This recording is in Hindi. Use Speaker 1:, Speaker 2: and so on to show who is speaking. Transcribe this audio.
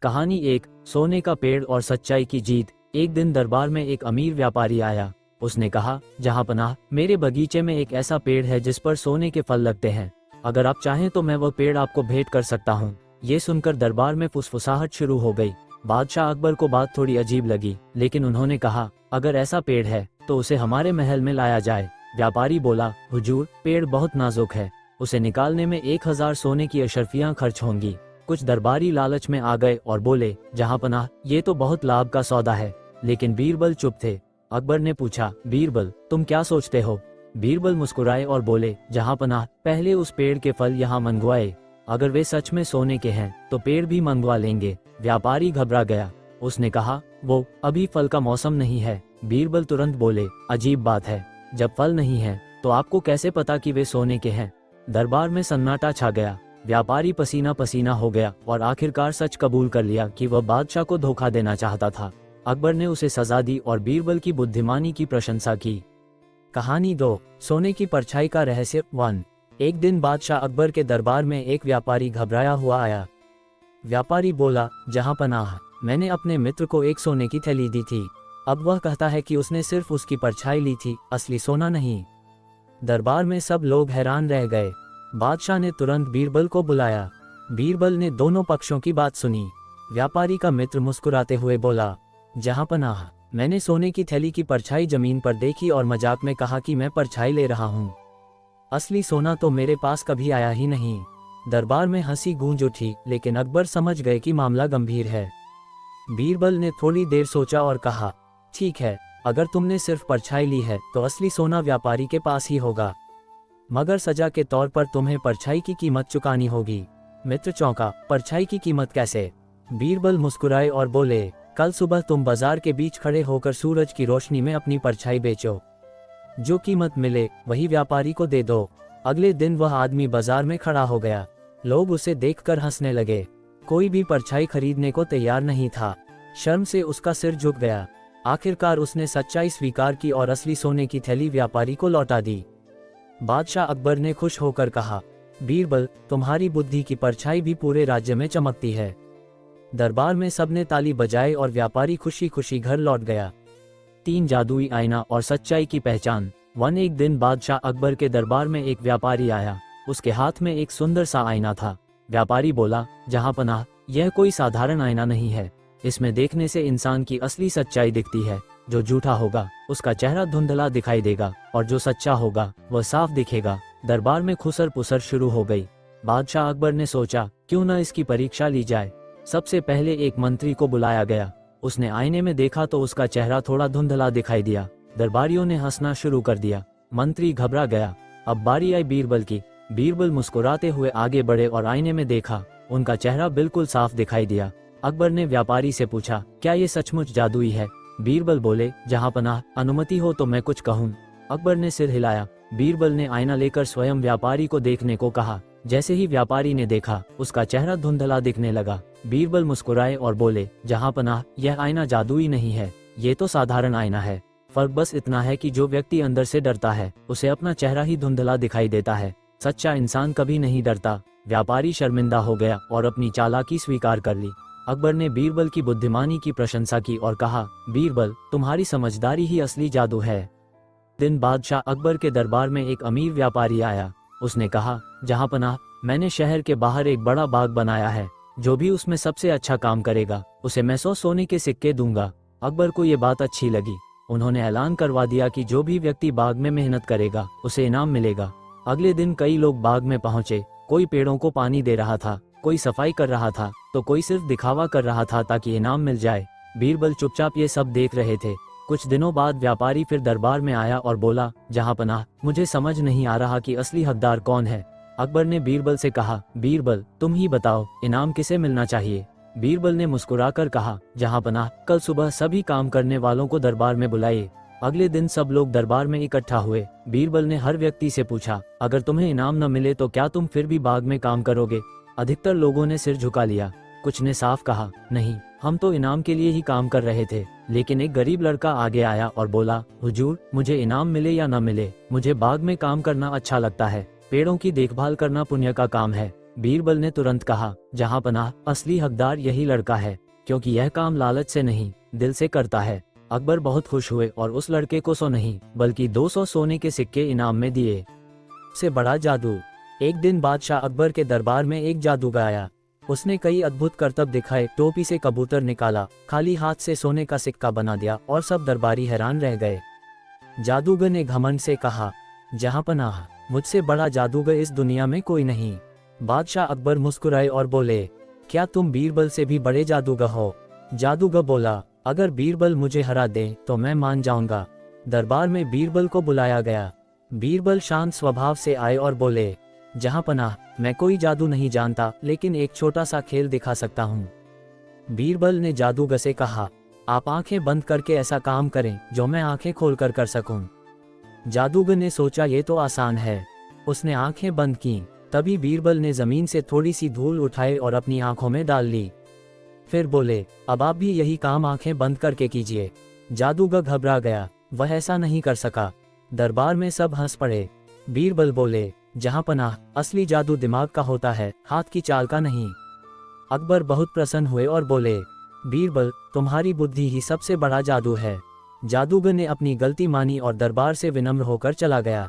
Speaker 1: कहानी एक, सोने का पेड़ और सच्चाई की जीत। एक दिन दरबार में एक अमीर व्यापारी आया। उसने कहा, जहांपनाह, मेरे बगीचे में एक ऐसा पेड़ है जिस पर सोने के फल लगते हैं। अगर आप चाहें तो मैं वह पेड़ आपको भेंट कर सकता हूँ। ये सुनकर दरबार में फुसफुसाहट शुरू हो गई। बादशाह अकबर को बात थोड़ी अजीब लगी, लेकिन उन्होंने कहा, अगर ऐसा पेड़ है तो उसे हमारे महल में लाया जाए। व्यापारी बोला, हुजूर, पेड़ बहुत नाजुक है, उसे निकालने में 1000 सोने की अशर्फियां खर्च होंगी। कुछ दरबारी लालच में आ गए और बोले, जहांपनाह, ये तो बहुत लाभ का सौदा है। लेकिन बीरबल चुप थे। अकबर ने पूछा, बीरबल, तुम क्या सोचते हो? बीरबल मुस्कुराए और बोले, जहांपनाह, पहले उस पेड़ के फल यहाँ मंगवाए। अगर वे सच में सोने के हैं तो पेड़ भी मंगवा लेंगे। व्यापारी घबरा गया। उसने कहा, वो अभी फल का मौसम नहीं है। बीरबल तुरंत बोले, अजीब बात है, जब फल नहीं है तो आपको कैसे पता कि वे सोने के हैं? दरबार में सन्नाटा छा गया। व्यापारी पसीना पसीना हो गया और आखिरकार सच कबूल कर लिया कि वह बादशाह को धोखा देना चाहता था। अकबर ने उसे सजा दी और बीरबल की बुद्धिमानी की प्रशंसा की। कहानी 2, सोने की परछाई का रहस्य 1। एक दिन बादशाह अकबर के दरबार में एक व्यापारी घबराया हुआ आया। व्यापारी बोला, जहांपनाह, मैंने अपने मित्र को एक सोने की थैली दी थी। अब वह कहता है कि उसने सिर्फ उसकी परछाई ली थी, असली सोना नहीं। दरबार में सब लोग हैरान रह गए। बादशाह ने तुरंत बीरबल को बुलाया। बीरबल ने दोनों पक्षों की बात सुनी। व्यापारी का मित्र मुस्कुराते हुए बोला, जहांपनाह, मैंने सोने की थैली की परछाई जमीन पर देखी और मजाक में कहा कि मैं परछाई ले रहा हूँ। असली सोना तो मेरे पास कभी आया ही नहीं। दरबार में हंसी गूंज उठी, लेकिन अकबर समझ गए कि मामला गंभीर है। बीरबल ने थोड़ी देर सोचा और कहा, ठीक है, अगर तुमने सिर्फ परछाई ली है तो असली सोना व्यापारी के पास ही होगा, मगर सजा के तौर पर तुम्हें परछाई की कीमत चुकानी होगी। मित्र चौंका, परछाई की कीमत कैसे? बीरबल मुस्कुराए और बोले, कल सुबह तुम बाजार के बीच खड़े होकर सूरज की रोशनी में अपनी परछाई बेचो। जो कीमत मिले वही व्यापारी को दे दो। अगले दिन वह आदमी बाजार में खड़ा हो गया। लोग उसे देखकर हंसने लगे। कोई भी परछाई खरीदने को तैयार नहीं था। शर्म से उसका सिर झुक गया। आखिरकार उसने सच्चाई स्वीकार की और असली सोने की थैली व्यापारी को लौटा दी। बादशाह अकबर ने खुश होकर कहा, बीरबल, तुम्हारी बुद्धि की परछाई भी पूरे राज्य में चमकती है। दरबार में सबने ताली बजाई और व्यापारी खुशी खुशी घर लौट गया। 3 जादुई आईना और सच्चाई की पहचान 1। एक दिन बादशाह अकबर के दरबार में एक व्यापारी आया। उसके हाथ में एक सुंदर सा आईना था। व्यापारी बोला, जहांपनाह, यह कोई साधारण आईना नहीं है। इसमें देखने से इंसान की असली सच्चाई दिखती है। जो झूठा होगा उसका चेहरा धुंधला दिखाई देगा और जो सच्चा होगा वह साफ दिखेगा। दरबार में खुसर पुसर शुरू हो गई। बादशाह अकबर ने सोचा, क्यों न इसकी परीक्षा ली जाए। सबसे पहले एक मंत्री को बुलाया गया। उसने आईने में देखा तो उसका चेहरा थोड़ा धुंधला दिखाई दिया। दरबारियों ने हंसना शुरू कर दिया। मंत्री घबरा गया। अब बारी आई बीरबल की। बीरबल मुस्कुराते हुए आगे बढ़े और आईने में देखा। उनका चेहरा बिल्कुल साफ दिखाई दिया। अकबर ने व्यापारी से पूछा, क्या ये सचमुच जादुई है? बीरबल बोले, जहांपनाह, अनुमति हो तो मैं कुछ कहूँ। अकबर ने सिर हिलाया। बीरबल ने आईना लेकर स्वयं व्यापारी को देखने को कहा। जैसे ही व्यापारी ने देखा, उसका चेहरा धुंधला दिखने लगा। बीरबल मुस्कुराए और बोले, जहांपनाह, यह आईना जादुई नहीं है, ये तो साधारण आईना है। फर्क बस इतना है कि जो व्यक्ति अंदर से डरता है उसे अपना चेहरा ही धुंधला दिखाई देता है। सच्चा इंसान कभी नहीं डरता। व्यापारी शर्मिंदा हो गया और अपनी चालाकी स्वीकार कर ली। अकबर ने बीरबल की बुद्धिमानी की प्रशंसा की और कहा, बीरबल, तुम्हारी समझदारी ही असली जादू है। दिन बादशाह अकबर के दरबार में एक अमीर व्यापारी आया। उसने कहा, जहांपनाह, मैंने शहर के बाहर एक बड़ा बाग बनाया है। जो भी उसमें सबसे अच्छा काम करेगा उसे मैं 100 सोने के सिक्के दूंगा। अकबर को ये बात अच्छी लगी। उन्होंने ऐलान करवा दिया कि जो भी व्यक्ति बाग में मेहनत करेगा उसे इनाम मिलेगा। अगले दिन कई लोग बाग में पहुंचे। कोई पेड़ों को पानी दे रहा था, कोई सफाई कर रहा था, तो कोई सिर्फ दिखावा कर रहा था ताकि इनाम मिल जाए। बीरबल चुपचाप ये सब देख रहे थे। कुछ दिनों बाद व्यापारी फिर दरबार में आया और बोला, जहांपनाह, मुझे समझ नहीं आ रहा कि असली हकदार कौन है। अकबर ने बीरबल से कहा, बीरबल, तुम ही बताओ, इनाम किसे मिलना चाहिए? बीरबल ने मुस्कुराकर कहा, जहांपनाह, कल सुबह सभी काम करने वालों को दरबार में बुलाइए। अगले दिन सब लोग दरबार में इकट्ठा हुए। बीरबल ने हर व्यक्ति से पूछा, अगर तुम्हें इनाम न मिले तो क्या तुम फिर भी बाग में काम करोगे? अधिकतर लोगों ने सिर झुका लिया। कुछ ने साफ कहा, नहीं, हम तो इनाम के लिए ही काम कर रहे थे। लेकिन एक गरीब लड़का आगे आया और बोला, हुजूर, मुझे इनाम मिले या न मिले, मुझे बाग में काम करना अच्छा लगता है। पेड़ों की देखभाल करना पुण्य का काम है। बीरबल ने तुरंत कहा, जहांपनाह, असली हकदार यही लड़का है, क्योंकि यह काम लालच से नहीं, दिल से करता है। अकबर बहुत खुश हुए और उस लड़के को 100 नहीं बल्कि 200 सोने के सिक्के इनाम में दिए। से बड़ा जादू। एक दिन बादशाह अकबर के दरबार में एक जादूगर आया। उसने कई अद्भुत करतब दिखाए, टोपी से कबूतर निकाला, खाली हाथ से सोने का सिक्का बना दिया और सब दरबारी हैरान रह गए। जादूगर ने घमंड से कहा, जहांपनाह, मुझसे बड़ा जादूगर इस दुनिया में कोई नहीं। बादशाह अकबर मुस्कुराए और बोले, क्या तुम बीरबल से भी बड़े जादूगर हो? जादूगर बोला, अगर बीरबल मुझे हरा दे तो मैं मान जाऊंगा। दरबार में बीरबल को बुलाया गया। बीरबल शांत स्वभाव से आए और बोले, जहांपनाह, मैं कोई जादू नहीं जानता, लेकिन एक छोटा सा खेल दिखा सकता हूँ। बीरबल ने जादूगर से कहा, आप आंखें बंद करके ऐसा काम करें जो मैं आंखें खोलकर कर सकूं। जादूगर ने सोचा, ये तो आसान है। उसने आंखें बंद की। तभी बीरबल ने जमीन से थोड़ी सी धूल उठाई और अपनी आंखों में डाल ली। फिर बोले, अब आप भी यही काम आंखें बंद करके कीजिए। जादूगर घबरा गया, वह ऐसा नहीं कर सका। दरबार में सब हंस पड़े। बीरबल बोले, जहांपनाह, असली जादू दिमाग का होता है, हाथ की चाल का नहीं। अकबर बहुत प्रसन्न हुए और बोले, बीरबल, तुम्हारी बुद्धि ही सबसे बड़ा जादू है। जादूगर ने अपनी गलती मानी और दरबार से विनम्र होकर चला गया।